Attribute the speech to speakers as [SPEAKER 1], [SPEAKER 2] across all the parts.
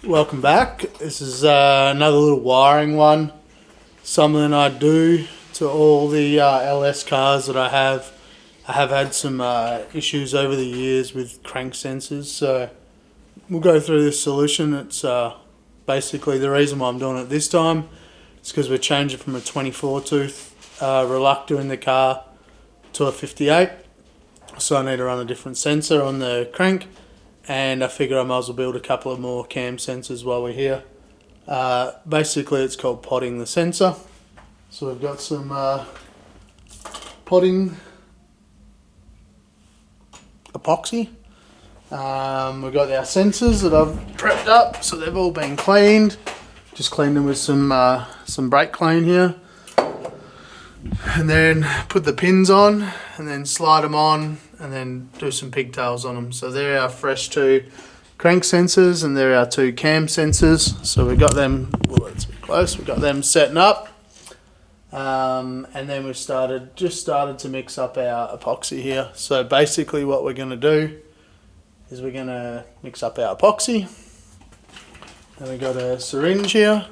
[SPEAKER 1] Welcome back. This is another little wiring one. Something I do to all the LS cars that I have. I have had some issues over the years with crank sensors, so we'll go through this solution. It's basically the reason why I'm doing it this time. It's because we're changing from a 24 tooth reluctor in the car to a 58. So I need to run a different sensor on the crank, and I figure I might as well build a couple of more cam sensors while we're here. Basically it's called potting the sensor. So we've got some potting epoxy. We've got our sensors that I've prepped up, so they've all been cleaned. Just cleaned them with some brake clean here. And then put the pins on and then slide them on and then do some pigtails on them. So they're our fresh 2 crank sensors and they're our 2 cam sensors. So we've got them, well, let's be close, we've got them setting up. And then we've just started to mix up our epoxy here. So basically what we're going to do is we're going to mix up our epoxy. And we've got a syringe here.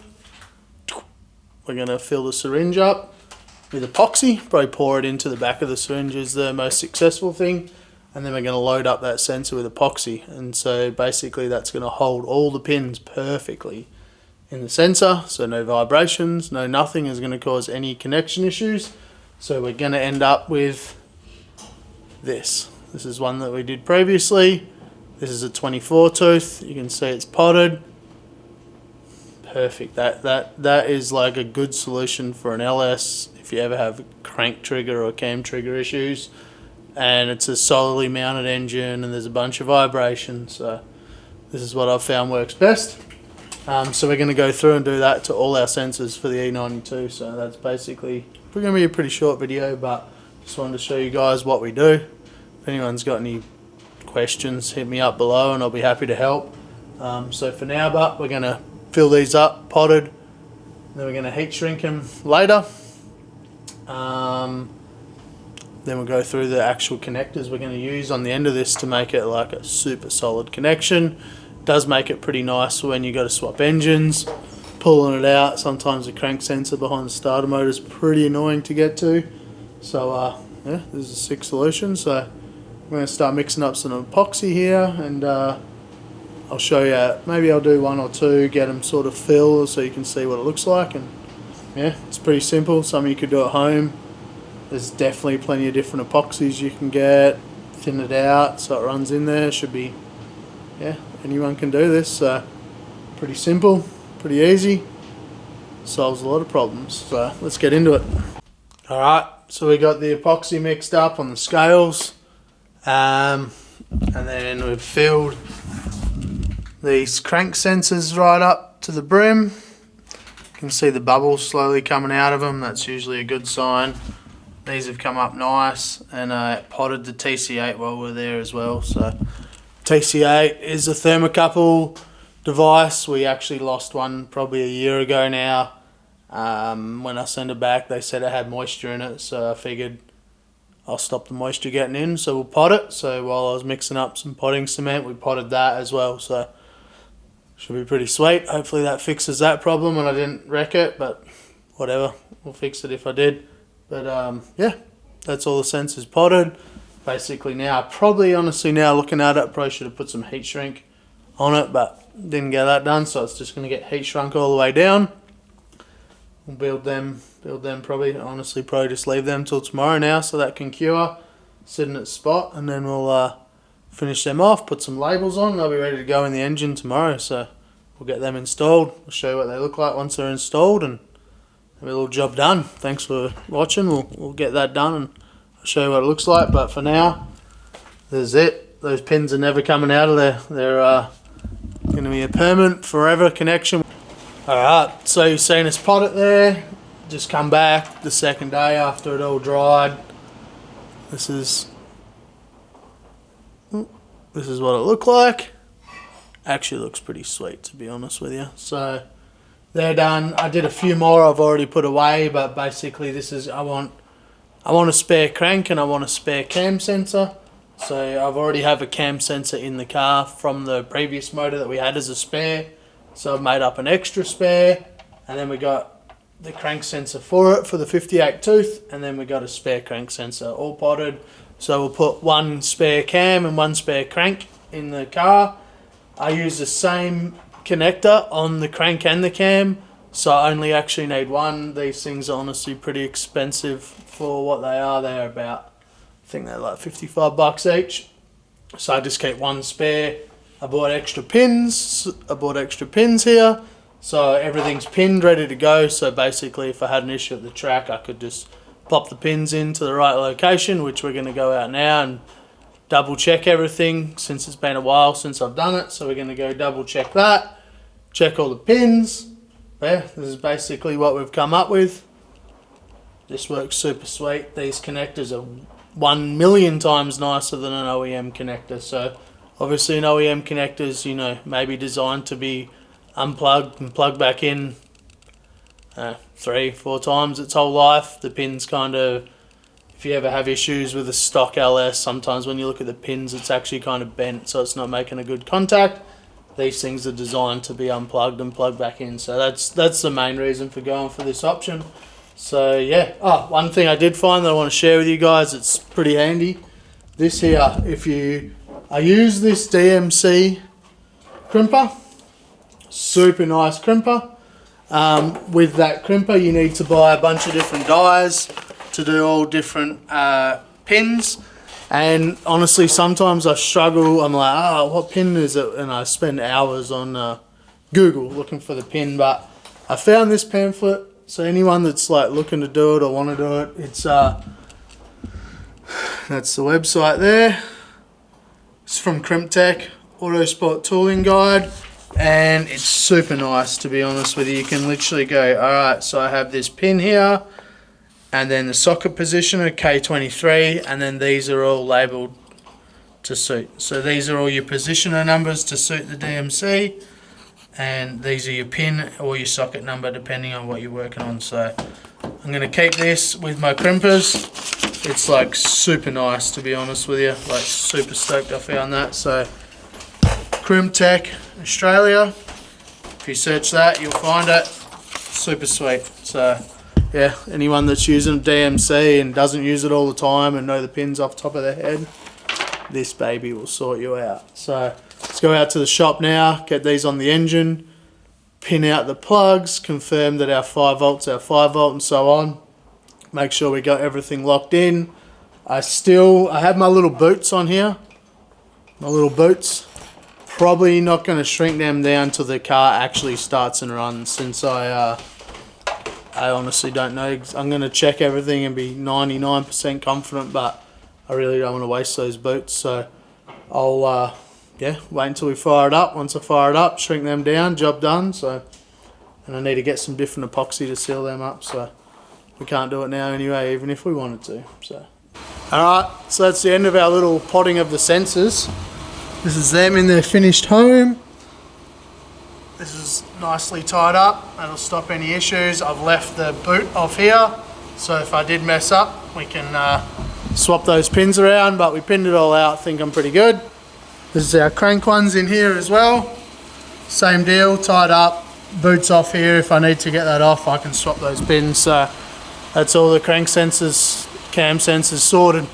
[SPEAKER 1] We're going to fill the syringe up with epoxy, probably pour it into the back of the syringe is the most successful thing, and then we're going to load up that sensor with epoxy, and so basically that's going to hold all the pins perfectly in the sensor, so no vibrations, no nothing is going to cause any connection issues. So we're going to end up with this. This is one that we did previously. This is a 24 tooth, you can see it's potted. Perfect. That is like a good solution for an LS if you ever have crank trigger or cam trigger issues, and it's a solidly mounted engine and there's a bunch of vibrations. So this is what I've found works best. So we're going to go through and do that to all our sensors for the E92. So that's basically going to be a pretty short video, but just wanted to show you guys what we do. If anyone's got any questions, hit me up below and I'll be happy to help. So for now, but we're going to fill these up, potted, then we're going to heat shrink them later. Then we'll go through the actual connectors we're going to use on the end of this to make it like a super solid connection. It does make it pretty nice when you got to swap engines, pulling it out. Sometimes the crank sensor behind the starter motor is pretty annoying to get to. So yeah, this is a sick solution. So we're going to start mixing up some epoxy here, and I'll show you, maybe I'll do 1 or 2, get them sort of filled so you can see what it looks like. And yeah, it's pretty simple, something you could do at home. There's definitely plenty of different epoxies you can get, thin it out so it runs in there. Should be, yeah, anyone can do this. So pretty simple, pretty easy, solves a lot of problems. So let's get into it. Alright, so we got the epoxy mixed up on the scales, and then we've filled these crank sensors right up to the brim. You can see the bubbles slowly coming out of them. That's usually a good sign. These have come up nice, and potted the TC8 while we're there as well. So TC8 is a thermocouple device. We actually lost one probably a year ago now. When I sent it back, they said it had moisture in it, so I figured I'll stop the moisture getting in, so we'll pot it. So while I was mixing up some potting cement, we potted that as well. So should be pretty sweet. Hopefully that fixes that problem and I didn't wreck it, but whatever, we'll fix it if I did. But yeah, that's all the sensors potted. Basically now, probably honestly now looking at it, probably should have put some heat shrink on it, but didn't get that done, so it's just going to get heat shrunk all the way down. We'll build them probably, honestly probably just leave them till tomorrow now so that can cure, sit in its spot, and then we'll finish them off, put some labels on. They'll be ready to go in the engine tomorrow, so we'll get them installed. We'll show you what they look like once they're installed and have a little job done. Thanks for watching. We'll get that done and I'll show you what it looks like, but for now, there's it. Those pins are never coming out of there. They're going to be a permanent, forever connection. Alright, so you've seen us pot it there. Just come back the second day after it all dried. This is what it looked like. Actually looks pretty sweet, to be honest with you. So they're done. I did a few more I've already put away, but basically this is, I want a spare crank and I want a spare cam sensor. So I've already have a cam sensor in the car from the previous motor that we had as a spare. So I've made up an extra spare, and then we got the crank sensor for it for the 58 tooth, and then we got a spare crank sensor all potted. So we'll put one spare cam and one spare crank in the car. I use the same connector on the crank and the cam, so I only actually need one. These things are honestly pretty expensive for what they are. They're about, I think they're like $55 each. So I just keep one spare. I bought extra pins. Here, so everything's pinned, ready to go. So basically, if I had an issue at the track, I could just pop the pins into the right location, which we're going to go out now and double check everything, since it's been a while since I've done it. So we're going to go double check that, check all the pins. Yeah, this is basically what we've come up with. This works super sweet. These connectors are 1,000,000 times nicer than an OEM connector. So obviously an OEM connector is, you know, maybe designed to be unplugged and plugged back in 3-4 times its whole life. The pins kind of, if you ever have issues with a stock LS, sometimes when you look at the pins, it's actually kind of bent, so it's not making a good contact. These things are designed to be unplugged and plugged back in, so that's the main reason for going for this option. So yeah, one thing I did find that I want to share with you guys, it's pretty handy. This here, I use this DMC crimper, super nice crimper. With that crimper, you need to buy a bunch of different dies to do all different pins. And honestly, sometimes I struggle. I'm like, what pin is it? And I spend hours on Google looking for the pin. But I found this pamphlet. So anyone that's like looking to do it or want to do it, it's that's the website there. It's from Crimptech, Autosport Tooling Guide. And it's super nice, to be honest with you. You can literally go, alright, so I have this pin here, and then the socket positioner, K23, and then these are all labelled to suit. So these are all your positioner numbers to suit the DMC, and these are your pin or your socket number depending on what you're working on. So I'm going to keep this with my crimpers. It's like super nice, to be honest with you. Like super stoked I found that. So Crimptech Australia, if you search that you'll find it. Super sweet. So yeah, anyone that's using a DMC and doesn't use it all the time and know the pins off the top of their head, this baby will sort you out. So let's go out to the shop now, get these on the engine, pin out the plugs, confirm that our 5 volts, our 5 volt and so on. Make sure we got everything locked in. I have my little boots on here, my little boots. Probably not going to shrink them down till the car actually starts and runs, since I honestly don't know. I'm going to check everything and be 99% confident, but I really don't want to waste those boots. So I'll wait until we fire it up. Once I fire it up, shrink them down, job done. So, and I need to get some different epoxy to seal them up, so we can't do it now anyway, even if we wanted to. So alright, so that's the end of our little potting of the sensors. This is them in their finished home. This is nicely tied up. That'll stop any issues. I've left the boot off here, so if I did mess up, we can swap those pins around, but we pinned it all out. I think I'm pretty good. This is our crank ones in here as well. Same deal, tied up, boots off here. If I need to get that off, I can swap those pins. So that's all the crank sensors, cam sensors sorted.